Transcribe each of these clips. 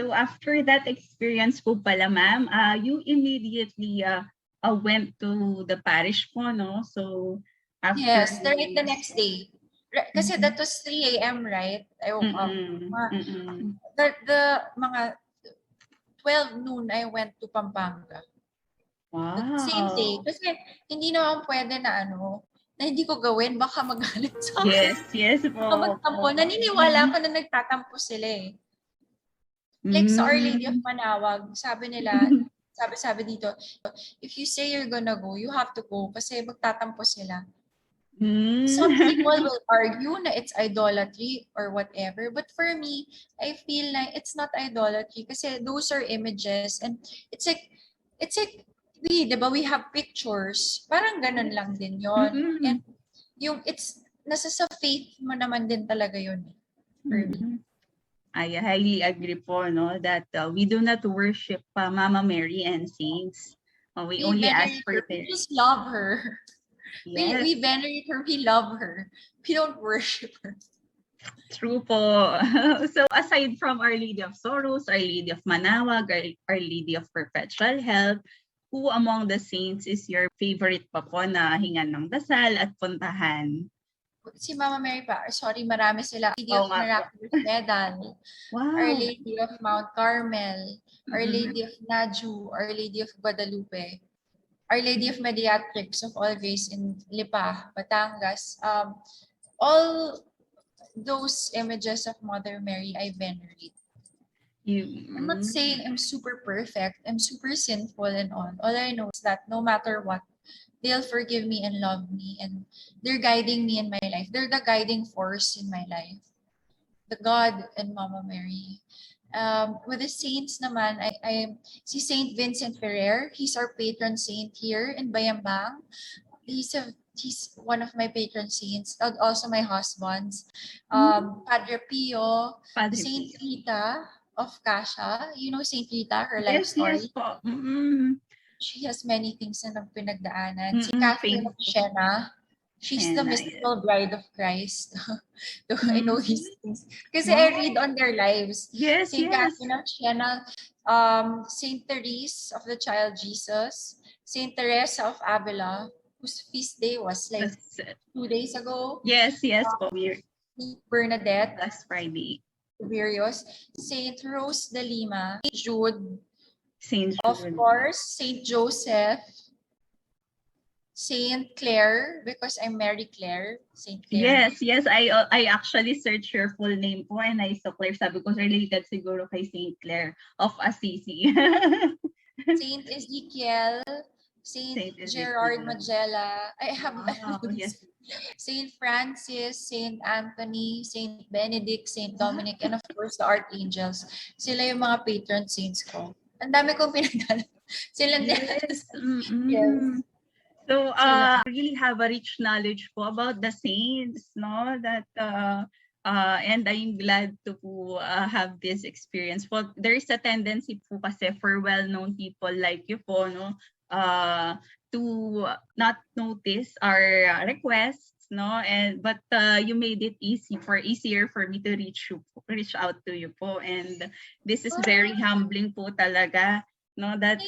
So after that experience po pala, ma'am, you immediately went to the parish po, no? So after Yes, the next day. Kasi that was 3 a.m., right? I woke up. The mga 12 noon, I went to Pampanga. Wow. The same day. Kasi hindi naman pwede na na hindi ko gawin, baka magalit sa akin. Yes po. Baka magtampo. Naniniwala ko na nagtatampo sila eh. Like sa Our Lady of Manawag, sabi nila, sabi dito, if you say you're gonna go, you have to go kasi magtatampo sila. Some people will argue na it's idolatry or whatever, but for me, I feel like it's not idolatry kasi those are images and it's like diba, we have pictures, parang ganun lang din yon. And yung nasa sa faith mo naman din talaga yun for me. I highly agree po, no, that we do not worship Mama Mary and saints. We only ask for her. We just love her. Yes. We venerate her, we love her. We don't worship her. True po. So aside from Our Lady of Sorrows, Our Lady of Manawag, Our Lady of Perpetual Health, who among the saints is your favorite pa po na hingan ng dasal at puntahan? Si Mama Mary pa. Sorry, marami sila. Our Lady of Miraculous Medal, wow. Our Lady of Mount Carmel, Our Lady of Naju, Our Lady of Guadalupe, Our Lady of Mediatrix of All Grace in Lipa, Batangas. All those images of Mother Mary I venerate. I'm not saying I'm super perfect. I'm super sinful and all I know is that no matter what, they'll forgive me and love me, and they're guiding me in my life. They're the guiding force in my life. The God and Mama Mary. With the saints naman, I si Saint Vincent Ferrer. He's our patron saint here in Bayambang. He's one of my patron saints, and also my husband's. Padre Pio, the Saint Rita of Cassia. You know Saint Rita, her life story. Yes po. She has many things na pinagdaanan. Si Catherine of Siena. She's the mystical bride of Christ. I know these things. Kasi I read on their lives. Yes, Saint Catherine of Siena, Saint Therese of the Child Jesus, Saint Teresa of Avila, whose feast day was like 2 days ago. Yes po. Saint Bernadette. Last Friday. Virios. Saint Rose de Lima. Saint Jude. Of course, Saint Joseph. Saint Clare, because I'm Mary Clare. Saint Clare. Yes. I actually searched your full name po and I saw Clare. Sabi ko, related siguro kay Saint Clare of Assisi. Saint Ezekiel, Saint Gerard Magella. I have yes. Saint Francis, Saint Anthony, Saint Benedict, Saint Dominic, and of course the Archangels. Sila yung mga patron saints ko. Ang dami kong pinagdala. Sila yes. Yes. So, really have a rich knowledge po about the saints, no? That and I'm glad to have this experience. Well, there is a tendency po kasi for well-known people like you po, no, to not notice our requests, no, but you made it easier for me to reach out to you po, and this is very humbling po talaga. No, that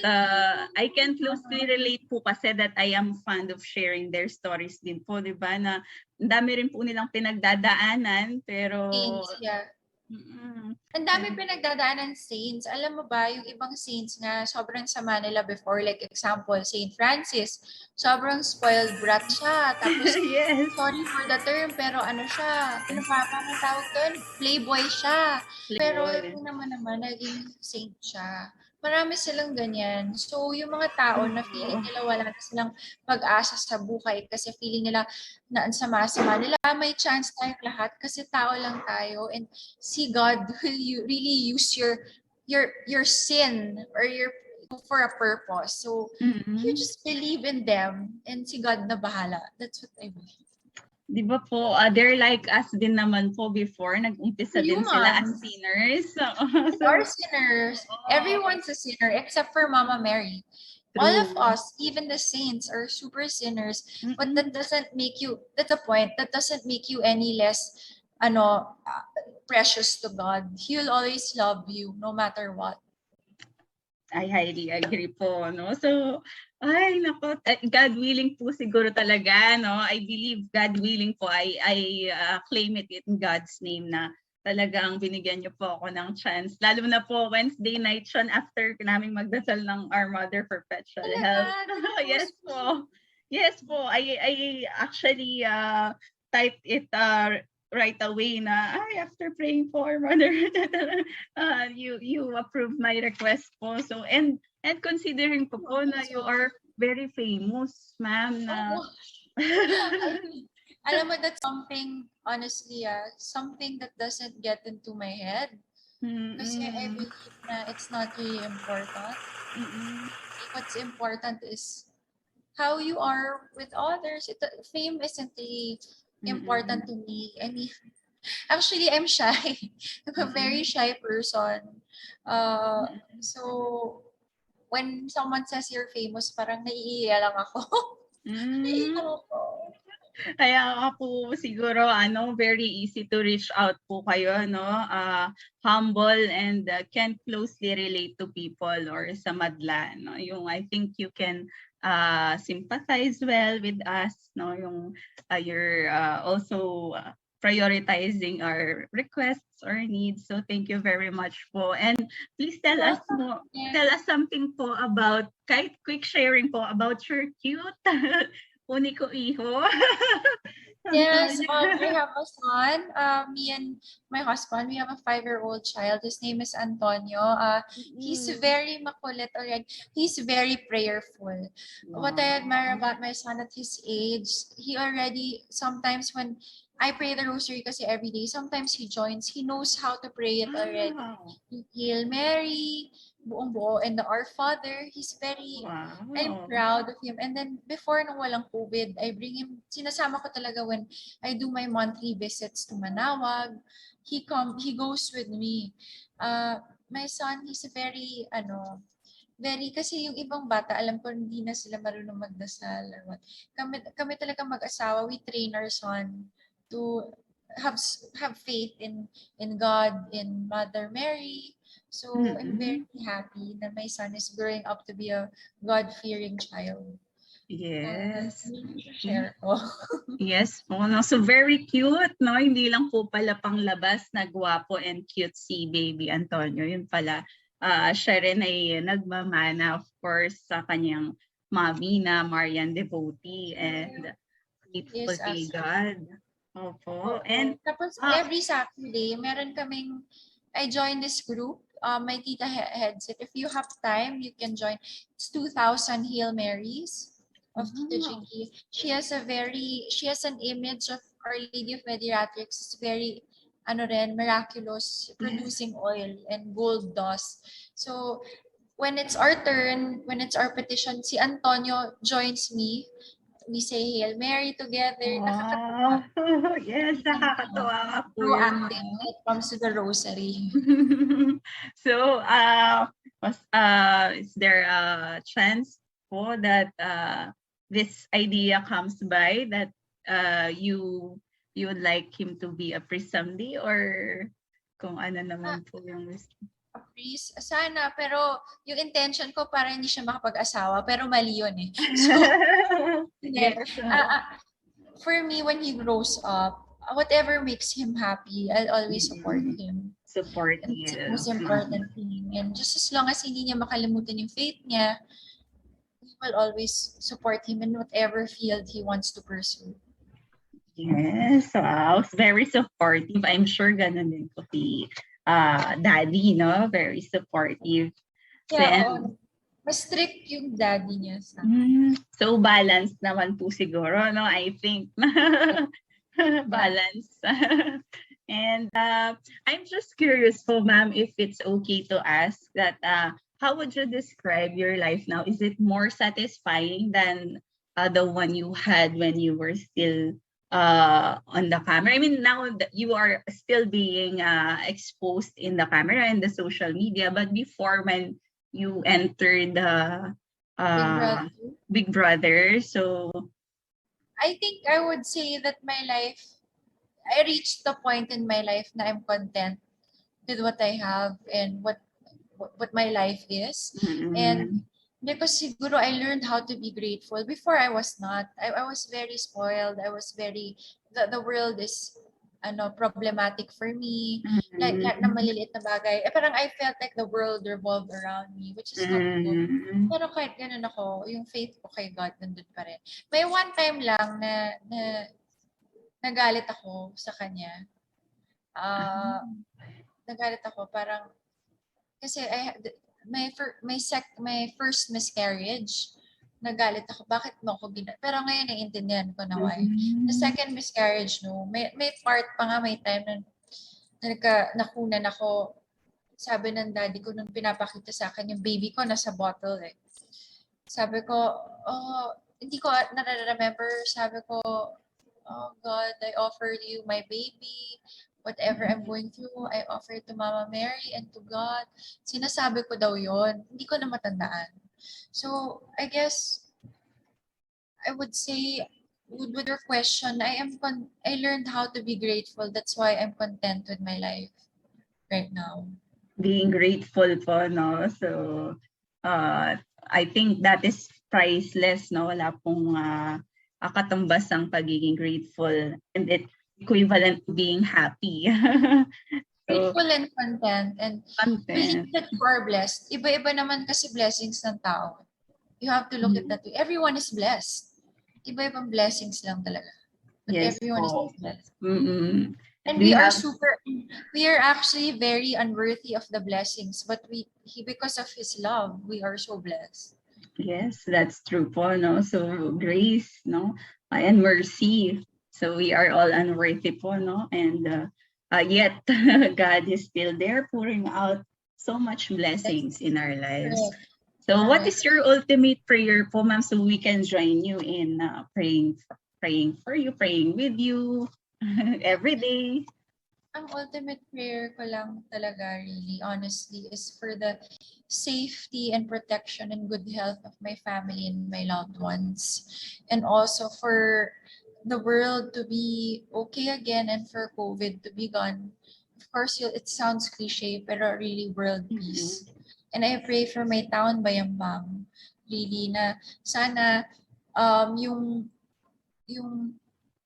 I can closely relate po kasi that I am fond of sharing their stories din po, di ba? Na dami rin po nilang pinagdadaanan, pero... Saints, yeah. Ang dami pinagdadaanan saints. Alam mo ba, yung ibang saints nga, sobrang sama nila before. Like example, Saint Francis, sobrang spoiled brat siya. Tapos, yes. sorry for the term, pero ano siya, paano tawag doon? Playboy siya. Pero ito naman naging saint siya. Marami silang ganyan. So, yung mga tao na feeling nila wala na silang pag-asa sa buhay kasi feeling nila na ang sama-sama nila, may chance tayong lahat kasi tao lang tayo, and si God will really use your sin or for a purpose. So, you just believe in them and si God na bahala. That's what I believe. Di ba po, they're like us din naman po before. Nag-umpisa din sila as sinners. We are sinners. Everyone's a sinner except for Mama Mary. True. All of us, even the saints, are super sinners. But that doesn't make you, that's the point, that doesn't make you any less precious to God. He will always love you no matter what. I highly agree po, no? So, ay, nako, God willing po siguro talaga, no? I believe God willing po, I claim it in God's name na talagang binigyan niyo po ako ng chance. Lalo na po Wednesday night siya after naming magdasal ng Our Mother Perpetual Health. Yes po. Yes po. I actually typed it right away na after praying for Mother you approved my request po. So and considering po na you are very famous, ma'am, na alam mo, that's something, honestly, something that doesn't get into my head. Kasi I believe na it's not really important. What's important is how you are with others. Fame isn't really important to me. I mean, actually, I'm shy. I'm a very shy person. So, when someone says you're famous, parang naiiya lang ako. Kaya po siguro very easy to reach out po kayo, no? Humble and can closely relate to people or sa madla, no? Yung I think you can sympathize well with us, no? Yung you're also prioritizing our requests or needs. So thank you very much po. And please tell us something po about, kahit quick sharing po about your cute Uniko iho. Yes, we have a son. Me and my husband, we have a 5-year-old child. His name is Antonio. He's very makulit already. He's very prayerful. What I admire about my son at his age, he already, sometimes when I pray the rosary kasi every day, sometimes he joins. He knows how to pray it already. Hail Mary, buong buo, and the Our Father. He's very, I'm proud of him. And then before nung walang COVID, I bring him, sinasama ko talaga when I do my monthly visits to Manawag. He goes with me. My son, he's very, kasi yung ibang bata, alam ko hindi na sila marunong magdasal or what. Kami talaga mag-asawa, we train our son to have faith in God, in Mother Mary. So I'm very happy that my son is growing up to be a God-fearing child. Yes. Share ko. Yes po. No? So very cute, no? Hindi lang po pala panglabas na gwapo and cute si baby Antonio. Yun pala, siya rin ay nagmamana, of course, sa kanyang mommy na Marian devotee and grateful kay God. Opo. And tapos every Saturday, meron kaming, I joined this group, my tita heads it. If you have time, you can join. It's 2,000 Hail Marys of Tita Jinky. She has an image of Our Lady of Mediatrix. It's very, miraculous, producing oil and gold dust. So, when it's our turn, when it's our petition, si Antonio joins me. We say Hail Mary together. Nakakatawa. Yes, nakakatawa po yun. When it comes to the rosary. So, is there a chance po that this idea comes by that you would like him to be a priest someday, or kung ano naman po yung a priest? Sana, pero yung intention ko para hindi siya makapag-asawa, pero mali yun eh. So, yes. For me, when he grows up, whatever makes him happy, I'll always support him. Support you. It's the most important thing. And just as long as hindi niya makalimutan yung faith niya, we will always support him in whatever field he wants to pursue. Yes, wow. Very supportive. I'm sure ganun din po si daddy, no? Very supportive. Yeah, mas strict yung daddy niya. So balanced naman po siguro, no? I think. Balance. And I'm just curious po, ma'am, if it's okay to ask that how would you describe your life now? Is it more satisfying than the one you had when you were still on the camera? I mean, now that you are still being exposed in the camera and the social media, but before, when you entered the Big Brother, so I think I would say that my life I reached the point in my life na I'm content with what I have and what my life is. And because siguro I learned how to be grateful. Before I was not. I was very spoiled. I was very, the world is problematic for me. Like kahit na maliliit na bagay. Parang I felt like the world revolved around me, which is not good. Pero kahit ganun ako, yung faith ko kay God nandun pa rin. May one time lang na nagalit ako sa kanya. Nagalit ako parang kasi my first miscarriage. Nagalit ako, bakit mo ako pero ngayon naiintindihan ko na why. The second miscarriage, no, may part pa nga, may time na nakunan ako. Sabi ng daddy ko nung pinapakita sa akin yung baby ko nasa bottle eh. Sabi ko, hindi ko na-remember. Sabi ko, oh God, I offered you my baby. Whatever I'm going through, I offer it to Mama Mary and to God. Sinasabi ko daw yon. Hindi ko na matandaan. So, I guess, I would say, with your question, I learned how to be grateful. That's why I'm content with my life right now. Being grateful po, no? So, I think that is priceless, no? Wala pong katumbas ang pagiging grateful. And it equivalent to being happy. Grateful and content. And believe that you are blessed. Iba-iba naman kasi blessings ng tao. You have to look at that way. Everyone is blessed. Iba-ibang blessings lang talaga. But yes, everyone is blessed. And we are actually very unworthy of the blessings. But because of His love, we are so blessed. Yes, that's true po, no? So grace, no? And mercy. So we are all unworthy po, no? And yet God is still there pouring out so much blessings in our lives. So what is your ultimate prayer po, ma'am, so we can join you in praying for you, praying with you every day? Ang ultimate prayer ko lang talaga, really, honestly, is for the safety and protection and good health of my family and my loved ones. And also for the world to be okay again and for COVID to be gone. Of course, it sounds cliche, pero really world peace. And I pray for my town, Bayambang, really, na sana yung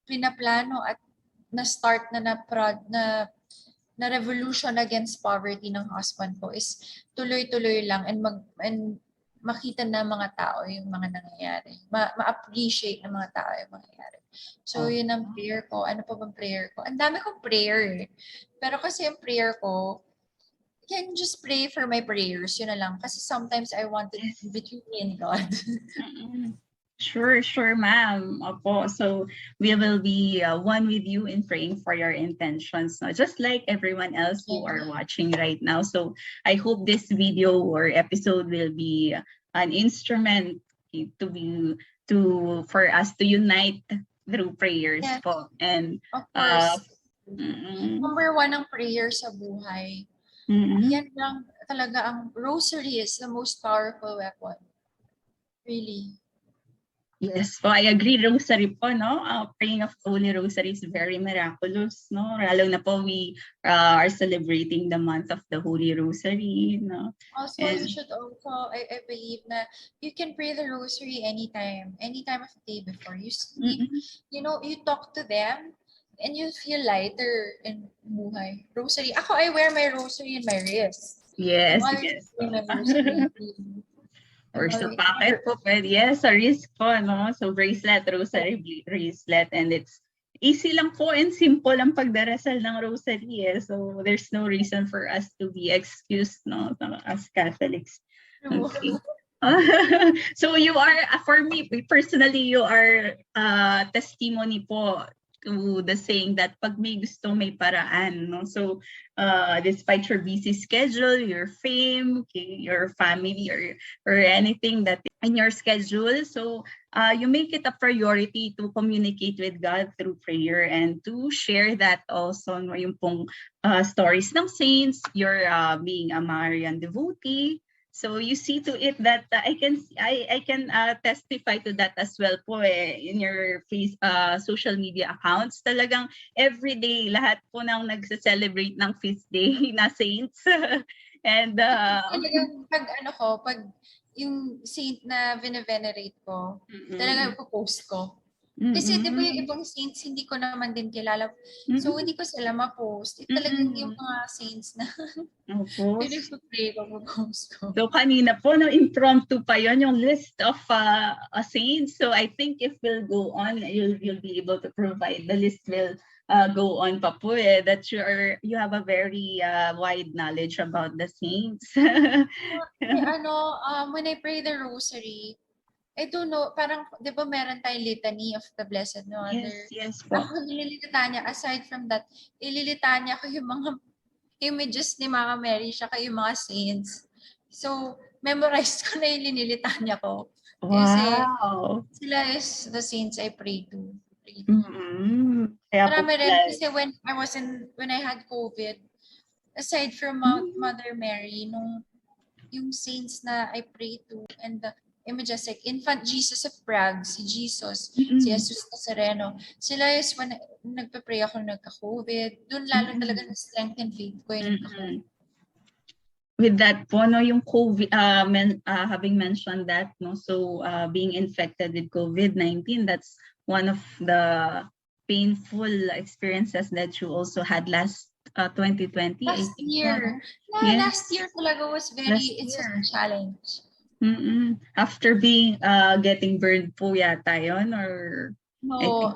pinaplano at na-start na revolution against poverty ng husband ko is tuloy-tuloy lang and makita na mga tao yung mga nangyayari. Ma-appreciate ng mga tao yung mangyayari. So, yun ang prayer ko. Ano pa bang prayer ko? Ang dami kong prayer eh. Pero kasi yung prayer ko, can just pray for my prayers. Yun na lang. Kasi sometimes I want it between me and God. Sure, ma'am. Opo. So we will be one with you in praying for your intentions, no? Just like everyone else who are watching right now. So I hope this video or episode will be an instrument for us to unite through prayers po. And of course, number one ang prayer sa buhay. Yan lang talaga, ang rosary is the most powerful weapon. Really. Yes, po, I agree. Rosary po, no? Praying of Holy Rosary is very miraculous, no? Lalo na po we are celebrating the month of the Holy Rosary, no? Also, you should also, I believe na you can pray the Rosary anytime of the day before you sleep. You know, you talk to them and you feel lighter in buhay. Rosary. Ako, I wear my rosary in my wrist. Yes, yes. My rosary. Or sa pocket po, pwede. Yes, sa wrist po, no? So bracelet, rosary bracelet, and it's easy lang po and simple ang pagdarasal ng rosary. So there's no reason for us to be excused, no, as Catholics. Okay. So you are, for me personally, you are testimony po to the saying that pag may gusto, may paraan, no? So despite your busy schedule, your fame, okay, your family, or anything that in your schedule, so you make it a priority to communicate with God through prayer and to share that also, no, yung pong stories ng saints, your being a Marian devotee. So you see to it that I can testify to that as well po in your social media accounts. Talagang everyday lahat po ng nagse-celebrate ng feast day na saints. And Talagang pag yung saint na venerate ko, talaga ipopost ko. Kasi di ba yung ibang saints, hindi ko naman din kilala. So, hindi ko sila ma-post. Talagang yung mga saints na pinag-pray ko, ma-post ko. So, kanina po, no, impromptu pa yon yung list of saints. So, I think if we'll go on, you'll be able to provide. The list will go on pa po that you have a very wide knowledge about the saints. When I pray the rosary, I don't know, parang, di ba meron tayong litany of the Blessed Mother? Yes po. Ako nililitanya, aside from that, ililitanya ko yung mga images ni Mama Mary, siya yung mga saints. So, memorize ko na yung linilitanya ko. Kasi sila is the saints I pray to. Marami rin kasi when I had COVID, aside from Mother Mary, yung saints na I pray to, and the images like Infant Jesus of Prague, si Jesus, si Jesus Nazareno. Sila is when nagpa-pray ako nagka-COVID, doon lalo talaga na-strengthen faith ko yung nagka-COVID. With that po, no, yung COVID, having mentioned that, no, so being infected with COVID-19, that's one of the painful experiences that you also had last 2020. Last year. Yes. Last year talaga was it's a challenge. After being getting burned po yata yun, or no,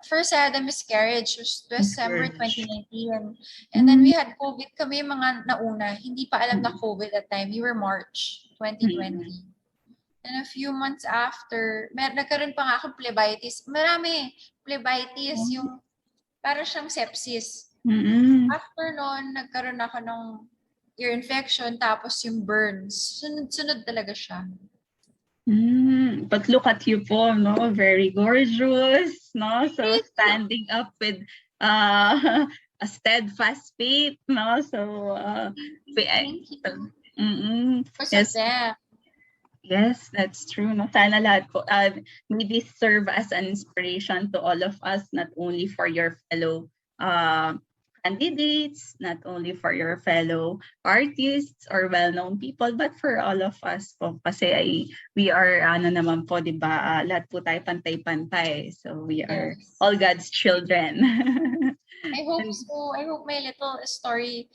first I had a miscarriage, was December 2019, and then we had COVID kami mga nauna, hindi pa alam na COVID that time. We were March 2020. And a few months after, nagkaroon pa nga akong phlebitis. Marami phlebitis, yung para siyang sepsis. After noon, nagkaroon ako ng ear infection, tapos yung burns. Sunod talaga siya. But look at you po, no? Very gorgeous, no? So standing up with a steadfast faith, no? So yes, that's true. No, sana lahat po, may this serve as an inspiration to all of us, not only for your fellow candidates, not only for your fellow artists or well-known people, but for all of us po. Kasi we are, naman po, di ba, lahat po tayo pantay-pantay. So we are all God's children. I hope so. I hope my little story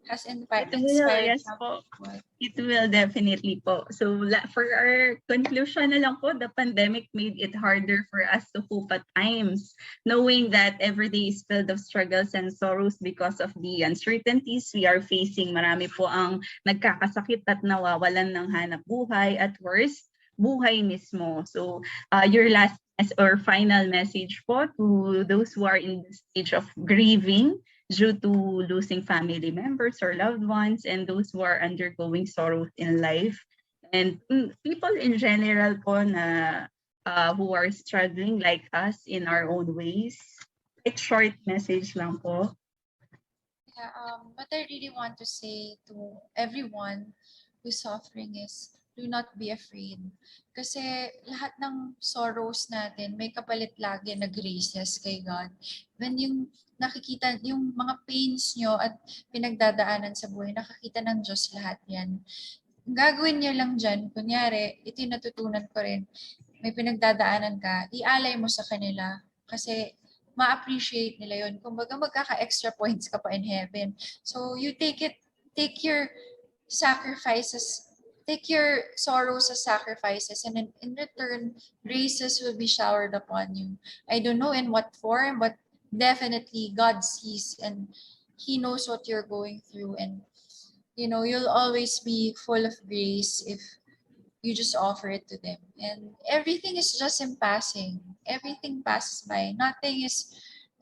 has inspired. Yes po. It will definitely po. So for our conclusion na lang po, the pandemic made it harder for us to cope at times, knowing that every day is filled of struggles and sorrows because of the uncertainties we are facing. Marami po ang nagkakasakit at nawawalan ng hanap buhay, at worst, buhay mismo. So your last or final message po to those who are in the stage of grieving due to losing family members or loved ones, and those who are undergoing sorrows in life, and people in general po na who are struggling like us in our own ways. Like short message lang po. Yeah, what I really want to say to everyone who's suffering is, do not be afraid. Kasi lahat ng sorrows natin, may kapalit lagi na graces kay God. When yung nakikita, yung mga pains nyo at pinagdadaanan sa buhay, nakakita ng Diyos lahat yan. Gagawin nyo lang dyan, kunyari, ito yung natutunan ko rin, may pinagdadaanan ka, ialay mo sa kanila. Kasi ma-appreciate nila yun. Kumbaga magkaka-extra points ka pa in heaven. So you take your sacrifices, take your sorrows as sacrifices, and in return, graces will be showered upon you. I don't know in what form, but definitely God sees and He knows what you're going through, and you'll always be full of grace if you just offer it to them. And everything is just in passing. Everything passes by.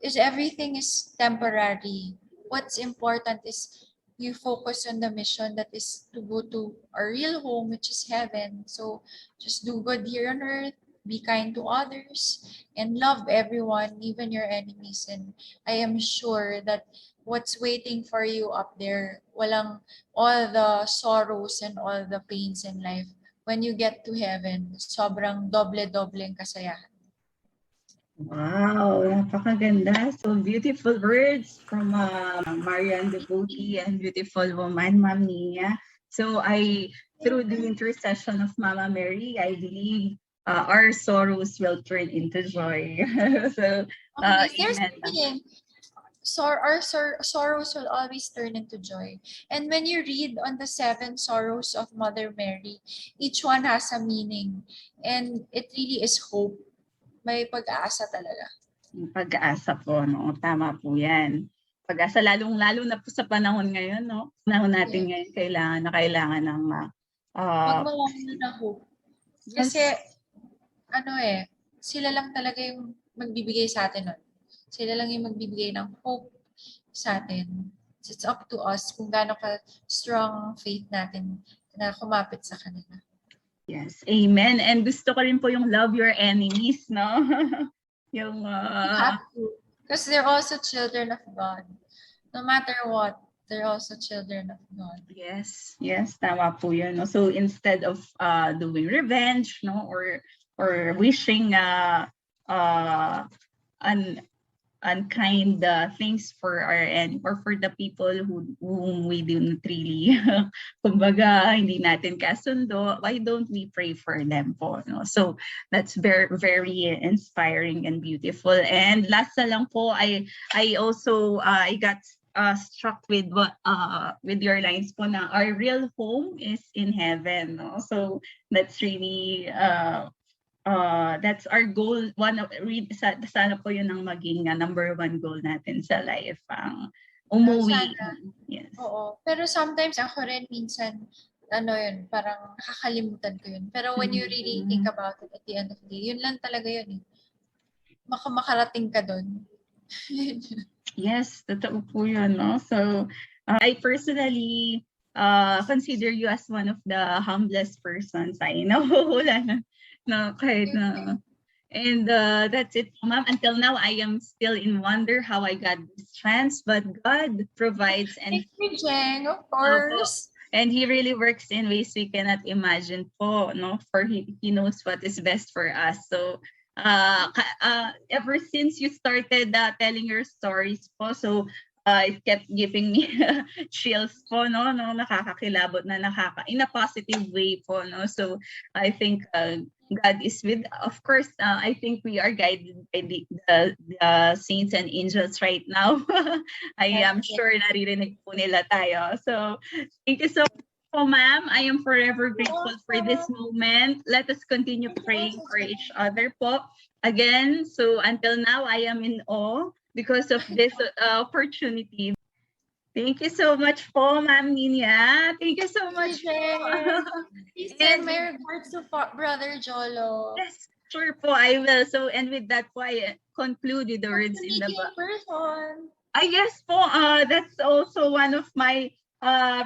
Everything is temporary. What's important is you focus on the mission that is to go to our real home, which is heaven. So just do good here on earth, be kind to others, and love everyone, even your enemies. And I am sure that what's waiting for you up there, walang all the sorrows and all the pains in life. When you get to heaven, sobrang doble-doble ang kasayahan. Wow, napakaganda. So beautiful words from Marian devotee and beautiful woman, Ma'am Nina. So through the intercession of Mama Mary, I believe our sorrows will turn into joy. So, There's amen. saying, our sorrows will always turn into joy. And when you read on the 7 sorrows of Mother Mary, each one has a meaning. And it really is hope. May pag-asa talaga. Pag-asa po, no? Tama po yan. Pag-asa, lalong-lalo na po sa panahon ngayon, no? Panahon natin ngayon, kailangan ng Huwag mo lang na hope. Kasi, yes. Sila lang talaga yung magbibigay sa atin nun. Sila lang yung magbibigay ng hope sa atin. It's up to us kung gaano ka strong faith natin na kumapit sa kanila. Yes, amen. And gusto ko rin po yung love your enemies, no? Yung You have to. Because they're also children of God. No matter what, they're also children of God. Yes, tama po yun. No? So instead of doing revenge, no, or wishing unkind things for our end or for the people whom we didn't really kumbaga hindi natin kasundo, why don't we pray for them po, no? So that's very very inspiring and beautiful. And last na lang po, I also I got struck with your lines po na our real home is in heaven, no? So that's really that's our goal. Sana po yun ang maging number 1 goal natin sa life, ang umuwi. Yes. Oo. Pero sometimes ako rin minsan, parang nakakalimutan ko yun. Pero when you really think about it at the end of the day, yun lang talaga yun. Makarating ka dun. Yes, totoo po yun, no? So, I personally consider you as one of the humblest persons I know. Wala na. No, kahit na. And that's it, ma'am. Until now, I am still in wonder how I got this chance, but God provides. And thank you, Jeng, of course. And He really works in ways we cannot imagine po, no? For He knows what is best for us. So, ever since you started telling your stories po, so it kept giving me chills po, no, nakakakilabot na in a positive way po, no. So I think God is with, of course, I think we are guided by the saints and angels right now. I am sure naririnig po nila tayo. So thank you so much po, ma'am. I am forever grateful for this moment. Let us continue praying for each other po. Again, so until now, I am in awe because of this opportunity. Thank you so much po, Ma'am Niña. Thank you so much po. Please send my regards to Brother Jolo. Yes, sure po, I will. So, and with that po, I conclude with the words in the person. Yes po, that's also one of my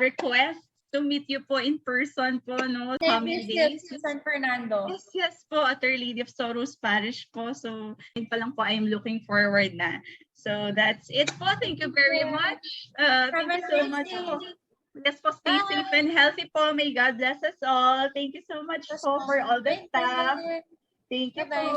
requests to meet you po in person po, no? Coming days. San Fernando. Yes po, at Our Lady of Sorrows Parish po. So, yun pa lang po, I'm looking forward na. So, that's it po. Thank you very much. Thank you so much po. Yes po, stay safe and healthy po. May God bless us all. Thank you so much po for all the staff. Thank you po.